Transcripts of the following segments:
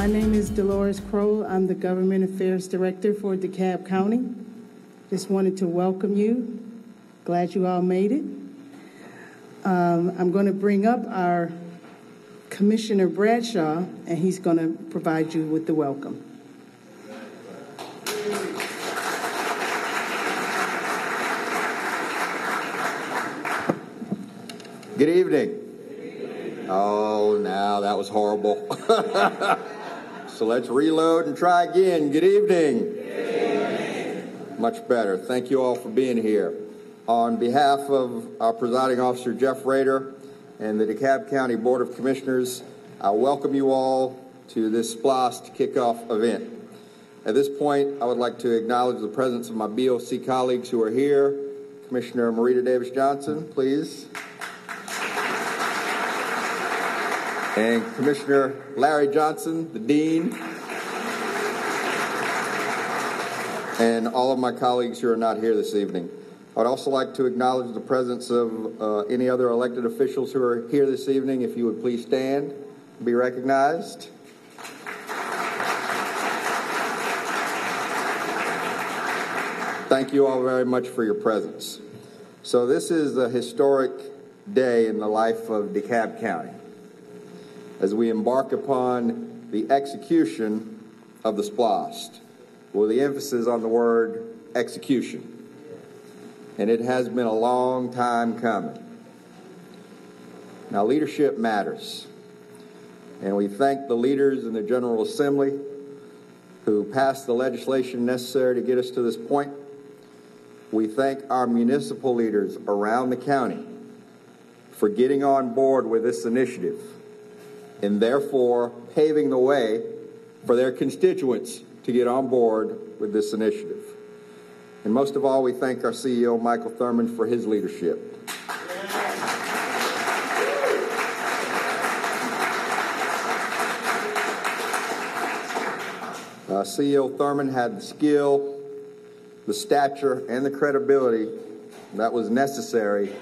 My name is Dolores Crowell. I'm the Government Affairs Director for DeKalb County. Just wanted to welcome you. Glad you all made it. I'm going to bring up our Commissioner Bradshaw, and he's going to provide you with the welcome. Good evening. Oh, now that was horrible. So let's reload and try again. Good evening. Good evening. Much better. Thank you all for being here. On behalf of our presiding officer, Jeff Rader, and the DeKalb County Board of Commissioners, I welcome you all to this SPLOST kickoff event. At this point, I would like to acknowledge the presence of my BOC colleagues who are here. Commissioner Marita Davis Johnson, please. And Commissioner Larry Johnson, the Dean, and all of my colleagues who are not here this evening. I would also like to acknowledge the presence of any other elected officials who are here this evening. If you would please stand and be recognized. Thank you all very much for your presence. So this is a historic day in the life of DeKalb County as we embark upon the execution of the SPLOST, with the emphasis on the word execution. And it has been a long time coming. Now, leadership matters. And we thank the leaders in the General Assembly who passed the legislation necessary to get us to this point. We thank our municipal leaders around the county for getting on board with this initiative and therefore paving the way for their constituents to get on board with this initiative. And most of all, we thank our CEO, Michael Thurman, for his leadership. CEO Thurman had the skill, the stature, and the credibility that was necessary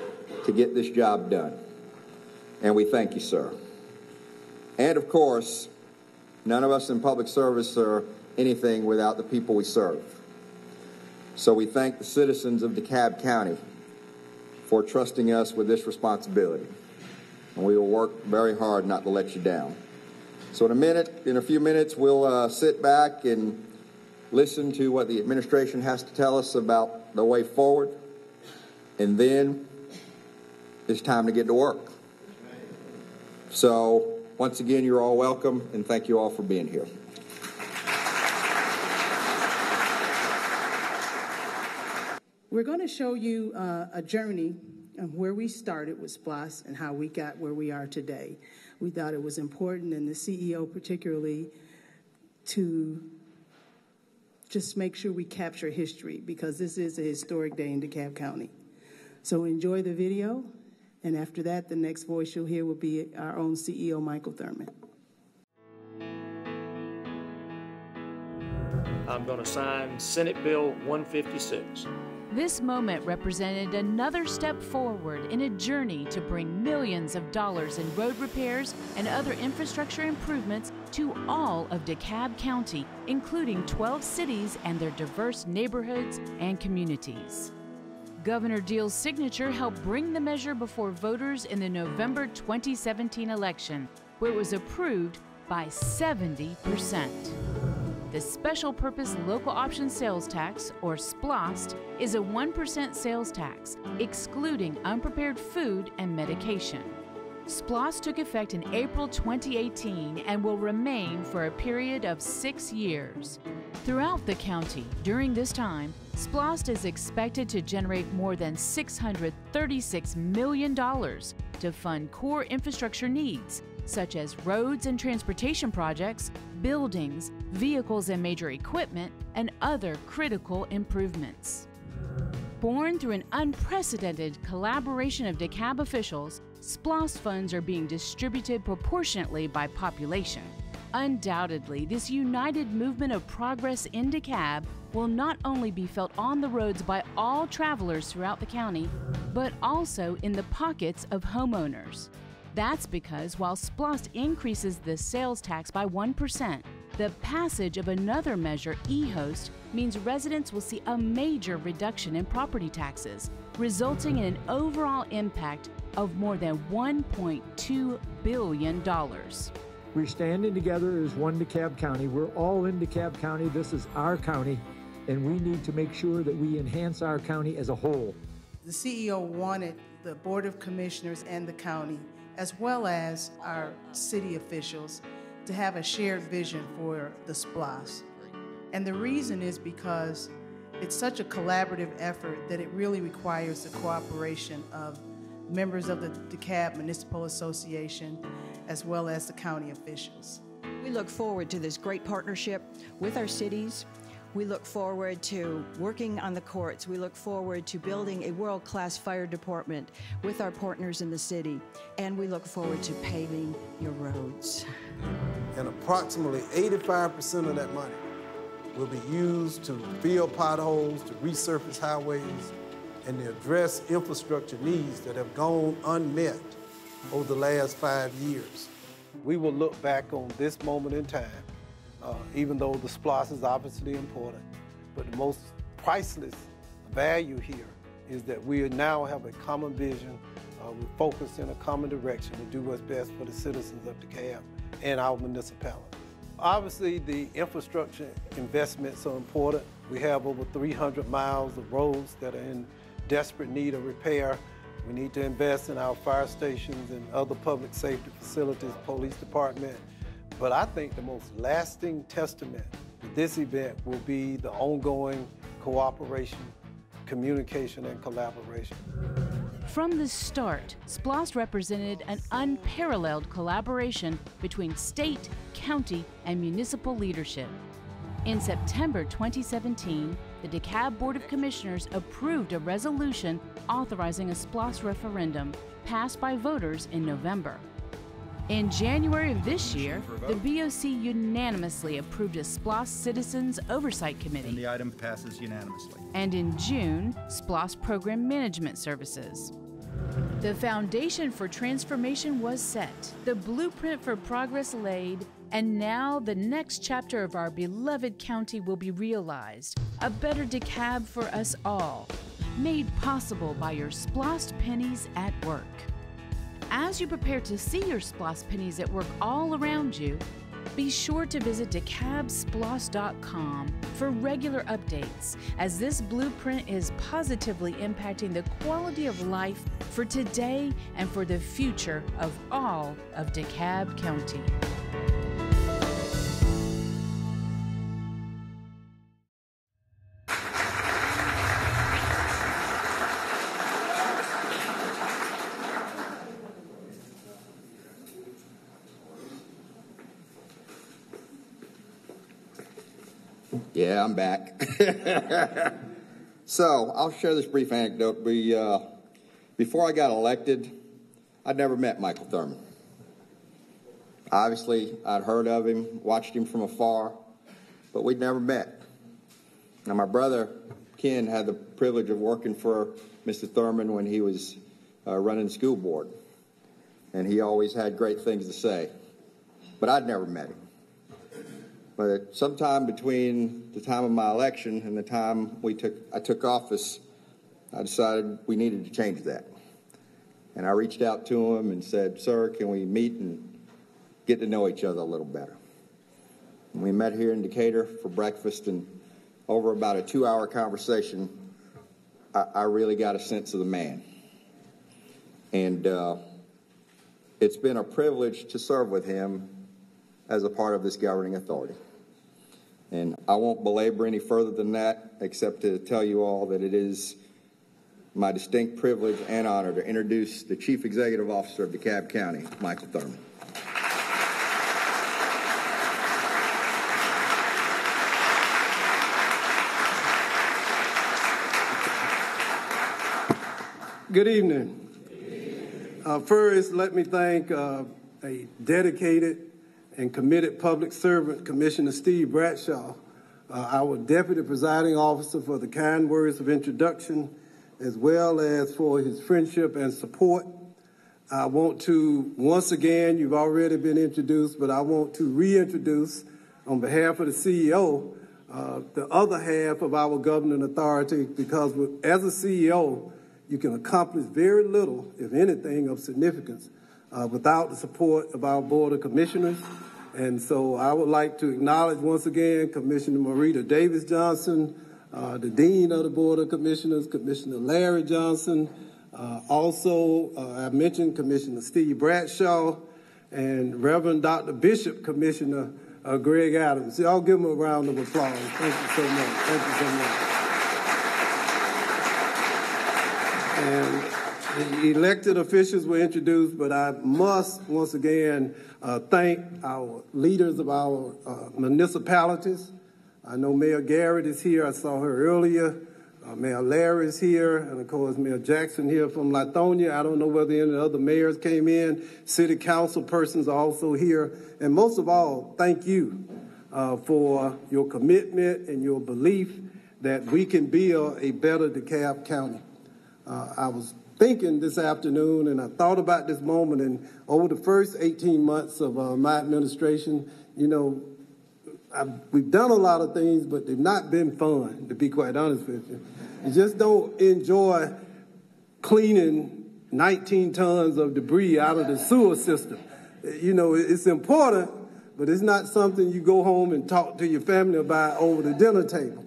to get this job done. And we thank you, sir. And of course, none of us in public service are anything without the people we serve. So we thank the citizens of DeKalb County for trusting us with this responsibility. And we will work very hard not to let you down. So in a few minutes, we'll sit back and listen to what the administration has to tell us about the way forward. And then it's time to get to work. So once again, you're all welcome, and thank you all for being here. We're going to show you a journey of where we started with SPLOST and how we got where we are today. We thought it was important, and the CEO particularly, to just make sure we capture history, because this is a historic day in DeKalb County. So enjoy the video. And after that, the next voice you'll hear will be our own CEO, Michael Thurman. I'm going to sign Senate Bill 156. This moment represented another step forward in a journey to bring millions of dollars in road repairs and other infrastructure improvements to all of DeKalb County, including 12 cities and their diverse neighborhoods and communities. Governor Deal's signature helped bring the measure before voters in the November 2017 election, where it was approved by 70%. The Special Purpose Local Option Sales Tax, or SPLOST, is a 1% sales tax, excluding unprepared food and medication. SPLOST took effect in April 2018 and will remain for a period of 6 years. Throughout the county, during this time, SPLOST is expected to generate more than $636 million to fund core infrastructure needs, such as roads and transportation projects, buildings, vehicles and major equipment, and other critical improvements. Born through an unprecedented collaboration of DeKalb officials, SPLOST funds are being distributed proportionately by population. Undoubtedly, this united movement of progress in DeKalb will not only be felt on the roads by all travelers throughout the county, but also in the pockets of homeowners. That's because while SPLOST increases the sales tax by 1%, The passage of another measure, EHOST, means residents will see a major reduction in property taxes, resulting in an overall impact of more than $1.2 billion. We're standing together as one DeKalb County. We're all in DeKalb County. This is our county, and we need to make sure that we enhance our county as a whole. The CEO wanted the Board of Commissioners and the county, as well as our city officials, to have a shared vision for the SPLOST. And the reason is because it's such a collaborative effort that it really requires the cooperation of members of the DeKalb Municipal Association, as well as the county officials. We look forward to this great partnership with our cities. We look forward to working on the courts. We look forward to building a world-class fire department with our partners in the city. And we look forward to paving your roads. And approximately 85% of that money will be used to fill potholes, to resurface highways, and to address infrastructure needs that have gone unmet over the last 5 years. We will look back on this moment in time, even though the SPLOST is obviously important, but the most priceless value here is that we now have a common vision, we focus in a common direction to do what's best for the citizens of DeKalb and our municipality. Obviously, the infrastructure investments are important. We have over 300 miles of roads that are in desperate need of repair. We need to invest in our fire stations and other public safety facilities, police department. But I think the most lasting testament to this event will be the ongoing cooperation, communication, and collaboration. From the start, SPLOST represented an unparalleled collaboration between state, county, and municipal leadership. In September 2017, the DeKalb Board of Commissioners approved a resolution authorizing a SPLOST referendum passed by voters in November. In January of this year, the BOC unanimously approved a SPLOST Citizens Oversight Committee. And the item passes unanimously. And in June, SPLOST Program Management Services. The foundation for transformation was set, the blueprint for progress laid, and now the next chapter of our beloved county will be realized. A better DeKalb for us all, made possible by your SPLOST pennies at work. As you prepare to see your SPLOST pennies at work all around you, be sure to visit DeKalbSPLOST.com for regular updates, as this blueprint is positively impacting the quality of life for today and for the future of all of DeKalb County. Yeah, I'm back. So I'll share this brief anecdote. Before I got elected, I'd never met Michael Thurman. Obviously, I'd heard of him, watched him from afar, but we'd never met. Now, my brother, Ken, had the privilege of working for Mr. Thurman when he was running the school board, and he always had great things to say, but I'd never met him. But sometime between the time of my election and the time I took office, I decided we needed to change that. And I reached out to him and said, "Sir, can we meet and get to know each other a little better?" And we met here in Decatur for breakfast, and over about a 2-hour conversation, I really got a sense of the man. And it's been a privilege to serve with him as a part of this governing authority. And I won't belabor any further than that, except to tell you all that it is my distinct privilege and honor to introduce the Chief Executive Officer of DeKalb County, Michael Thurman. Good evening. First, let me thank a dedicated and committed public servant, Commissioner Steve Bradshaw, our Deputy Presiding Officer, for the kind words of introduction, as well as for his friendship and support. I want to, once again, you've already been introduced, but I want to reintroduce on behalf of the CEO, the other half of our governing authority, because as a CEO, you can accomplish very little, if anything, of significance without the support of our Board of Commissioners. And so I would like to acknowledge once again Commissioner Marita Davis Johnson, the Dean of the Board of Commissioners, Commissioner Larry Johnson. Also, I mentioned Commissioner Steve Bradshaw and Reverend Dr. Bishop Commissioner Greg Adams. Y'all give him a round of applause. Thank you so much. Thank you so much. And the elected officials were introduced, but I must once again thank our leaders of our municipalities. I know Mayor Garrett is here. I saw her earlier. Mayor Larry is here, and of course Mayor Jackson here from Lithonia. I don't know whether any of the other mayors came in. City council persons are also here. And most of all, thank you for your commitment and your belief that we can build a better DeKalb County. I was thinking this afternoon, and I thought about this moment, and over the first 18 months of my administration, you know, we've done a lot of things, but they've not been fun, to be quite honest with you. You just don't enjoy cleaning 19 tons of debris out of the sewer system. You know, it's important, but it's not something you go home and talk to your family about over the dinner table.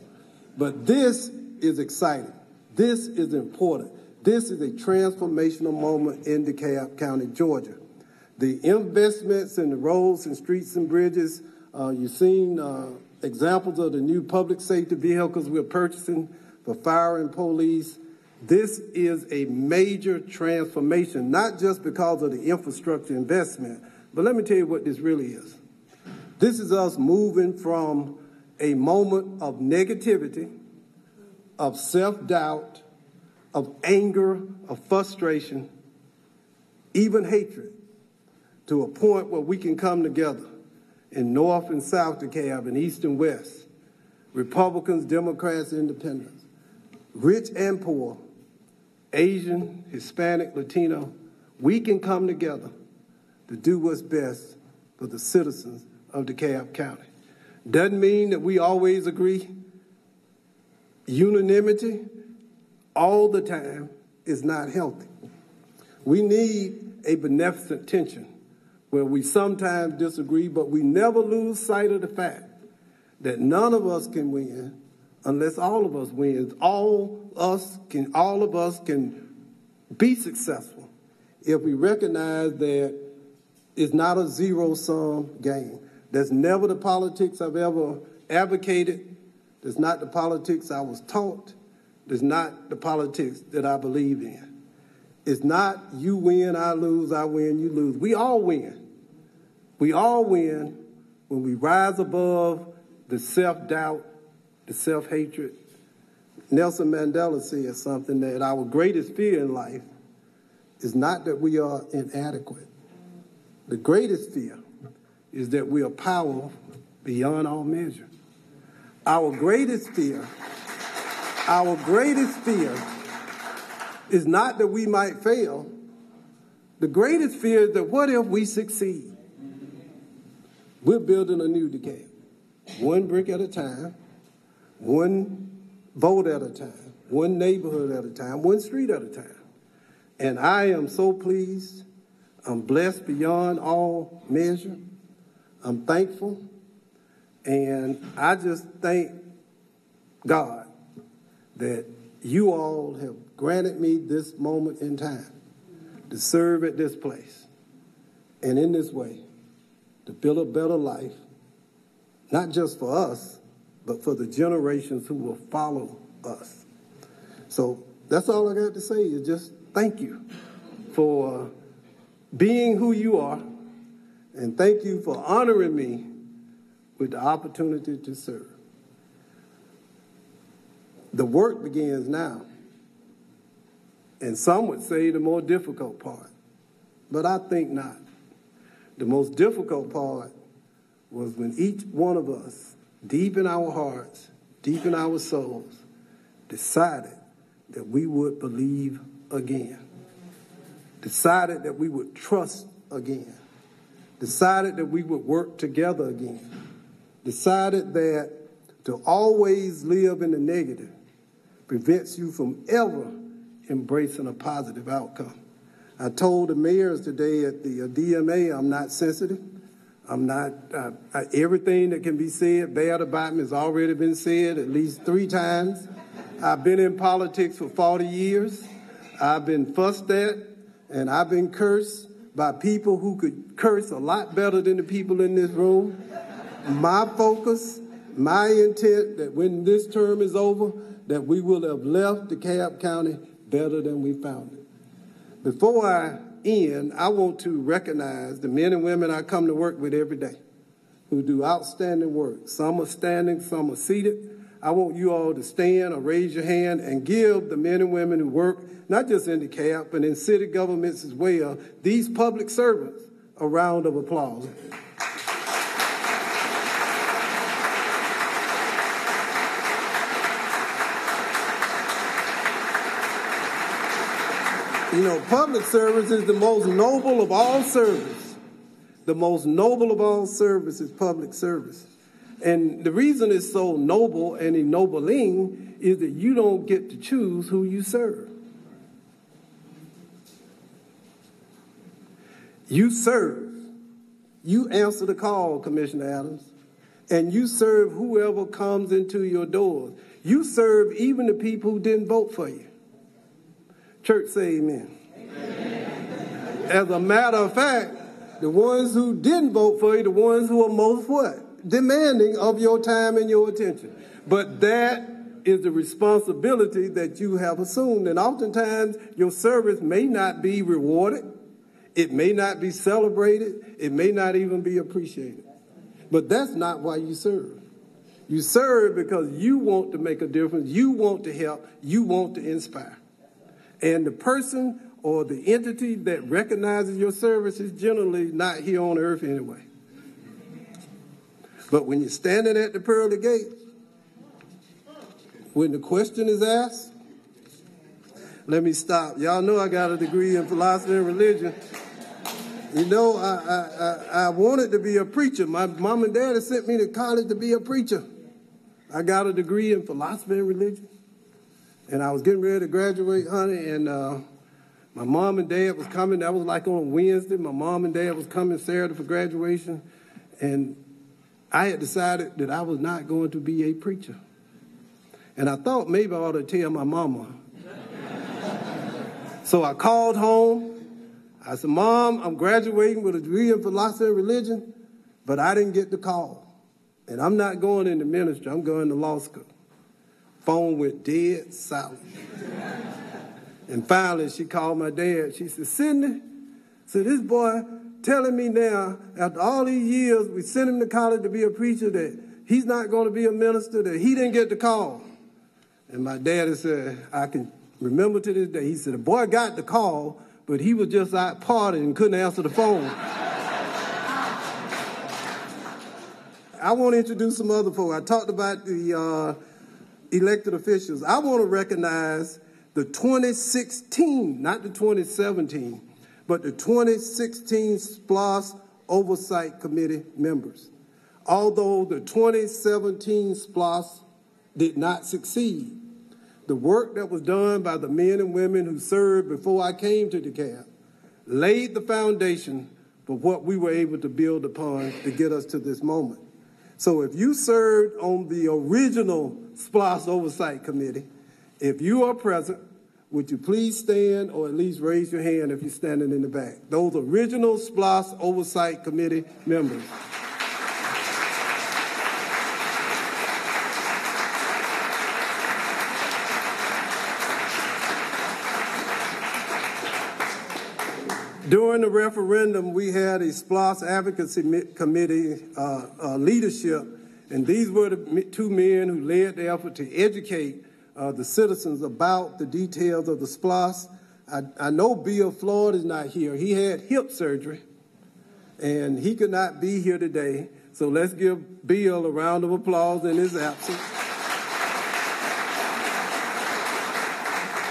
But this is exciting. This is important. This is a transformational moment in DeKalb County, Georgia. The investments in the roads and streets and bridges, you've seen examples of the new public safety vehicles we're purchasing for fire and police. This is a major transformation, not just because of the infrastructure investment, but let me tell you what this really is. This is us moving from a moment of negativity, of self-doubt, of anger, of frustration, even hatred, to a point where we can come together in North and South DeKalb and East and West, Republicans, Democrats, Independents, rich and poor, Asian, Hispanic, Latino. We can come together to do what's best for the citizens of DeKalb County. Doesn't mean that we always agree. Unanimity all the time is not healthy. We need a beneficent tension where we sometimes disagree, but we never lose sight of the fact that none of us can win unless all of us win. All of us can be successful if we recognize that it's not a zero-sum game. That's never the politics I've ever advocated. That's not the politics I was taught. That's not the politics that I believe in. It's not you win, I lose, I win, you lose. We all win. We all win when we rise above the self-doubt, the self-hatred. Nelson Mandela said something, that our greatest fear in life is not that we are inadequate. The greatest fear is that we are powerful beyond all measure. Our greatest fear is not that we might fail. The greatest fear is that what if we succeed? We're building a new DeKalb, one brick at a time, one vote at a time, one neighborhood at a time, one street at a time. And I am so pleased. I'm blessed beyond all measure. I'm thankful. And I just thank God that you all have granted me this moment in time to serve at this place and in this way to build a better life, not just for us, but for the generations who will follow us. So that's all I got to say is just thank you for being who you are, and thank you for honoring me with the opportunity to serve. The work begins now, and some would say the more difficult part, but I think not. The most difficult part was when each one of us, deep in our hearts, deep in our souls, decided that we would believe again, decided that we would trust again, decided that we would work together again, decided that to always live in the negative prevents you from ever embracing a positive outcome. I told the mayors today at the DMA I'm not sensitive. I'm not, everything that can be said bad about me has already been said at least 3 times. I've been in politics for 40 years. I've been fussed at and I've been cursed by people who could curse a lot better than the people in this room. My focus, my intent that when this term is over, that we will have left DeKalb County better than we found it. Before I end, I want to recognize the men and women I come to work with every day who do outstanding work. Some are standing, some are seated. I want you all to stand or raise your hand and give the men and women who work, not just in DeKalb, but in city governments as well, these public servants, a round of applause. You know, public service is the most noble of all service. The most noble of all service is public service. And the reason it's so noble and ennobling is that you don't get to choose who you serve. You serve. You answer the call, Commissioner Adams, and you serve whoever comes into your doors. You serve even the people who didn't vote for you. Church, say amen. Amen. As a matter of fact, the ones who didn't vote for you, the ones who are most what? Demanding of your time and your attention. But that is the responsibility that you have assumed. And oftentimes, your service may not be rewarded. It may not be celebrated. It may not even be appreciated. But that's not why you serve. You serve because you want to make a difference. You want to help. You want to inspire. And the person or the entity that recognizes your service is generally not here on earth anyway. But when you're standing at the pearly gate, when the question is asked, let me stop. Y'all know I got a degree in philosophy and religion. You know, I wanted to be a preacher. My mom and dad sent me to college to be a preacher. I got a degree in philosophy and religion. And I was getting ready to graduate, honey, and my mom and dad was coming. That was like on Wednesday. My mom and dad was coming Saturday for graduation. And I had decided that I was not going to be a preacher. And I thought maybe I ought to tell my mama. So I called home. I said, Mom, I'm graduating with a degree in philosophy and religion, but I didn't get the call. And I'm not going into ministry. I'm going to law school. Phone went dead silent. And finally, she called my dad. She said, Sidney, so this boy telling me now, after all these years, we sent him to college to be a preacher, that he's not going to be a minister, that he didn't get the call. And my daddy said, I can remember to this day, he said, the boy got the call, but he was just out partying and couldn't answer the phone. I want to introduce some other folks. I talked about the elected officials. I want to recognize the 2016, not the 2017, but the 2016 SPLOST Oversight Committee members. Although the 2017 SPLOST did not succeed, the work that was done by the men and women who served before I came to DeKalb laid the foundation for what we were able to build upon to get us to this moment. So if you served on the original SPLOST Oversight Committee, if you are present, would you please stand or at least raise your hand if you're standing in the back? Those original SPLOST Oversight Committee members. During the referendum, we had a SPLOST Advocacy Committee leadership, and these were the 2 men who led the effort to educate the citizens about the details of the SPLOST. I know Bill Floyd is not here. He had hip surgery, and he could not be here today. So let's give Bill a round of applause in his absence.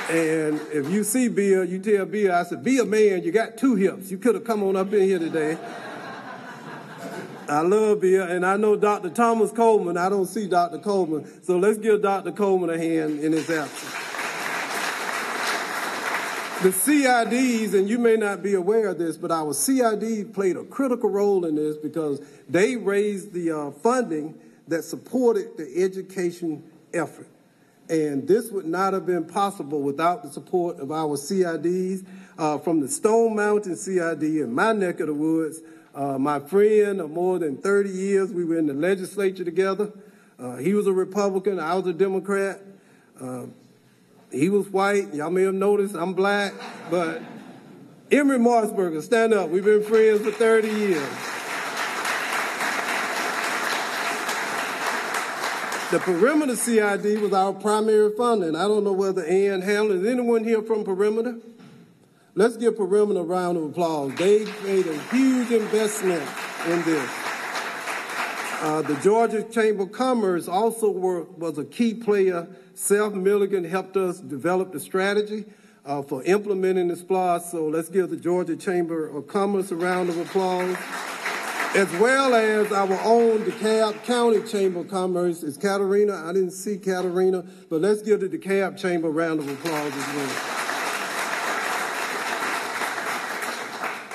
And if you see Bill, you tell Bill, I said, be a man, you got 2 hips. You could have come on up in here today. I love Bill, and I know Dr. Thomas Coleman. I don't see Dr. Coleman, so let's give Dr. Coleman a hand in his absence. The CIDs, and you may not be aware of this, but our CID played a critical role in this because they raised the funding that supported the education effort. And this would not have been possible without the support of our CIDs from the Stone Mountain CID in my neck of the woods. My friend of more than 30 years, we were in the legislature together. He was a Republican, I was a Democrat. He was white, y'all may have noticed I'm black, but Emory Marsberger, stand up. We've been friends for 30 years. The Perimeter CID was our primary funder, and I don't know whether Ann Hamlin, is anyone here from Perimeter? Let's give Perimeter a round of applause. They made a huge investment in this. The Georgia Chamber of Commerce also was a key player. Seth Milligan helped us develop the strategy for implementing the SPLOST, so let's give the Georgia Chamber of Commerce a round of applause. As well as our own DeKalb County Chamber of Commerce. Is Katarina? I didn't see Katarina, but let's give the DeKalb Chamber a round of applause as well.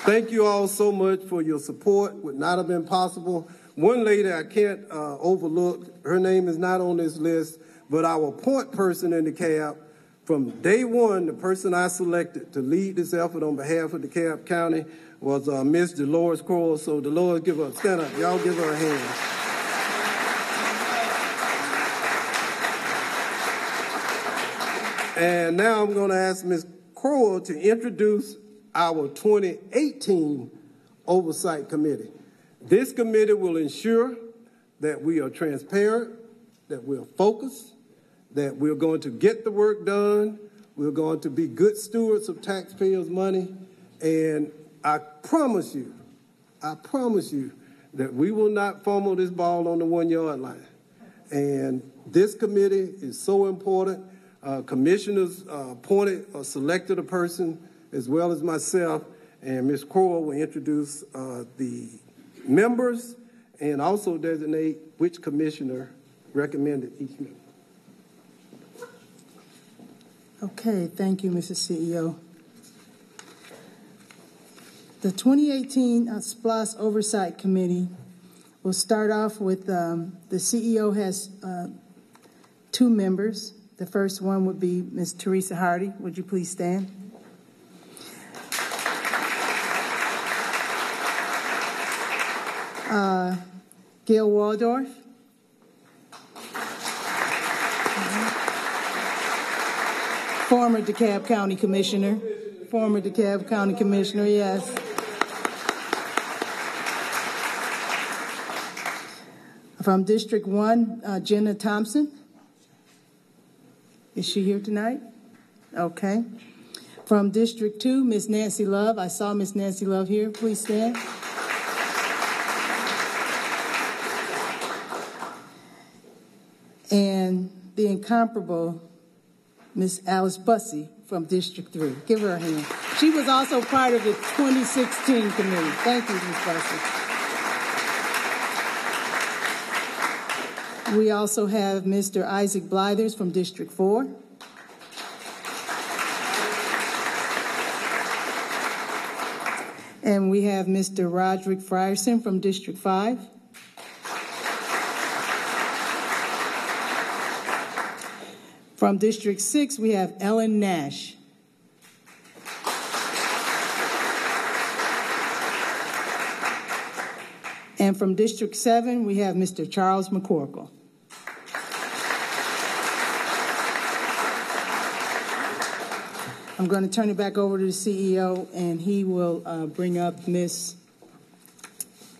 Thank you all so much for your support. Would not have been possible. One lady I can't overlook, her name is not on this list, but our point person in DeKalb, from day one, the person I selected to lead this effort on behalf of DeKalb County was Miss Dolores Crowell. So Dolores, give her, stand up, y'all give her a hand. And now I'm gonna ask Ms. Crowell to introduce our 2018 Oversight Committee. This committee will ensure that we are transparent, that we're focused, that we're going to get the work done, we're going to be good stewards of taxpayers' money, and I promise you that we will not fumble this ball on the 1-yard line. And this committee is so important. Commissioners appointed or selected a person, as well as myself, and Ms. Crowell will introduce the members and also designate which commissioner recommended each member. Okay, thank you, Mr. CEO. The 2018 SPLOST Oversight Committee will start off with the CEO has 2 members. The first one would be Ms. Teresa Hardy. Would you please stand? Gail Waldorf. Former DeKalb County Commissioner. Former DeKalb County Commissioner, yes. From District 1, Jenna Thompson. Is she here tonight? Okay. From District 2, Ms. Nancy Love. I saw Ms. Nancy Love here. Please stand. And the incomparable Ms. Alice Bussey from District 3. Give her a hand. She was also part of the 2016 committee. Thank you, Ms. Bussey. We also have Mr. Isaac Blythers from District 4. And we have Mr. Roderick Frierson from District 5. From District 6, we have Ellen Nash. And from District 7, we have Mr. Charles McCorkle. I'm going to turn it back over to the CEO, and he will bring up Ms.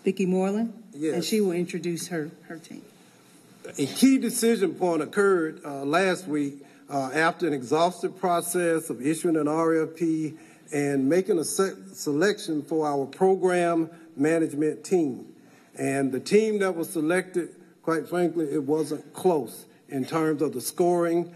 Vicki Moreland, Yes. and she will introduce her team. A key decision point occurred last week after an exhaustive process of issuing an RFP and making a selection for our program management team. And the team that was selected, quite frankly, it wasn't close in terms of the scoring.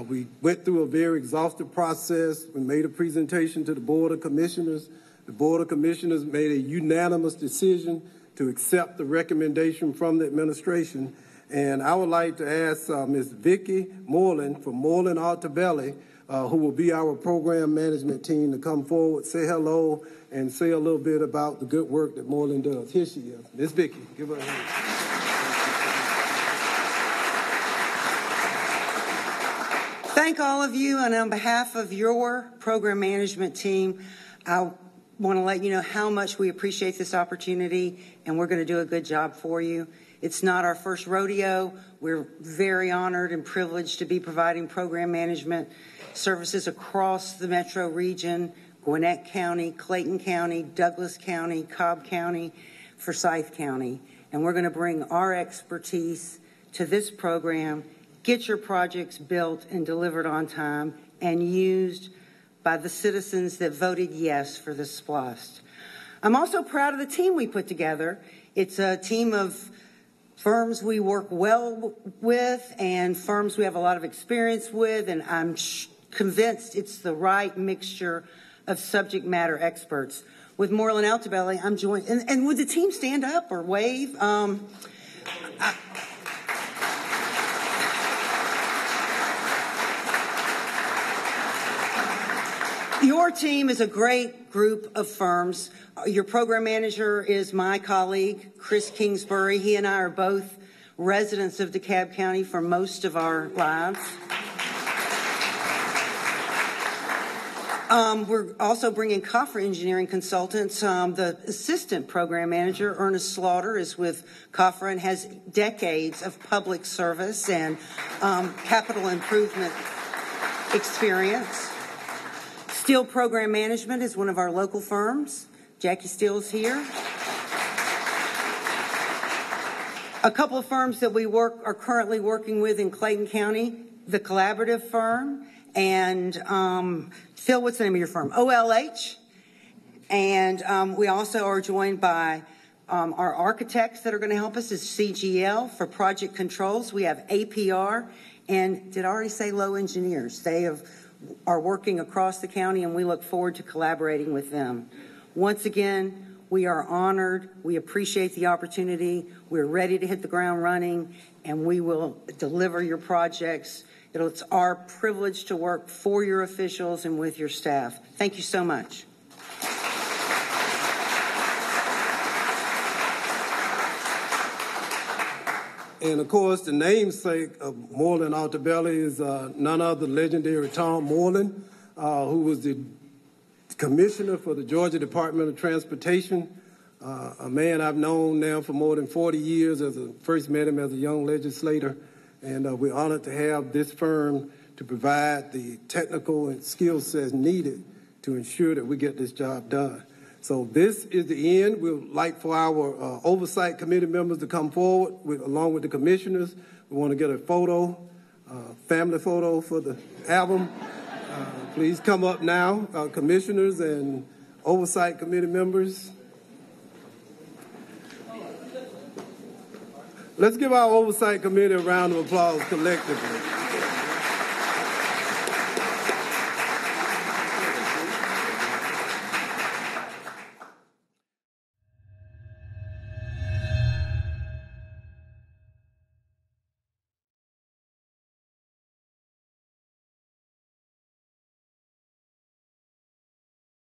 We went through a very exhaustive process. We made a presentation to the Board of Commissioners. The Board of Commissioners made a unanimous decision to accept the recommendation from the administration. And I would like to ask Ms. Vicki Moreland from Moreland Altobelli, who will be our program management team, to come forward, say hello, and say a little bit about the good work that Moreland does. Here she is. Ms. Vicki, give her a hand. Thank all of you, and on behalf of your program management team, I want to let you know how much we appreciate this opportunity, and we're going to do a good job for you. It's not our first rodeo. We're very honored and privileged to be providing program management services across the metro region, Gwinnett County, Clayton County, Douglas County, Cobb County, Forsyth County. And we're going to bring our expertise to this program, get your projects built and delivered on time and used by the citizens that voted yes for the SPLOST. I'm also proud of the team we put together. It's a team of firms we work well with and firms we have a lot of experience with, and I'm convinced it's the right mixture of subject matter experts. With Moreland Altobelli, I'm joined, and would the team stand up or wave? Your team is a great group of firms. Your program manager is my colleague, Chris Kingsbury. He and I are both residents of DeKalb County for most of our lives. We're also bringing COFRA engineering consultants. The assistant program manager, Ernest Slaughter, is with COFRA and has decades of public service and capital improvement experience. Steele Program Management is one of our local firms. Jackie Steele is here. A couple of firms that we are currently working with in Clayton County, the Collaborative Firm, and Phil, what's the name of your firm? OLH. And we also are joined by our architects that are going to help us is CGL for project controls. We have APR, and did I already say Low Engineers? They are working across the county, and we look forward to collaborating with them. Once again, we are honored. We appreciate the opportunity. We're ready to hit the ground running, and we will deliver your projects. It's our privilege to work for your officials and with your staff. Thank you so much. And of course, the namesake of Moreland Altobelli is none other than legendary Tom Moreland, who was the commissioner for the Georgia Department of Transportation, a man I've known now for more than 40 years. First met him as a young legislator, and we're honored to have this firm to provide the technical and skill sets needed to ensure that we get this job done. So this is the end. We would like for our Oversight Committee members to come forward along with the commissioners. We want to get a photo, family photo for the album. Please come up now, commissioners and Oversight Committee members. Let's give our Oversight Committee a round of applause collectively.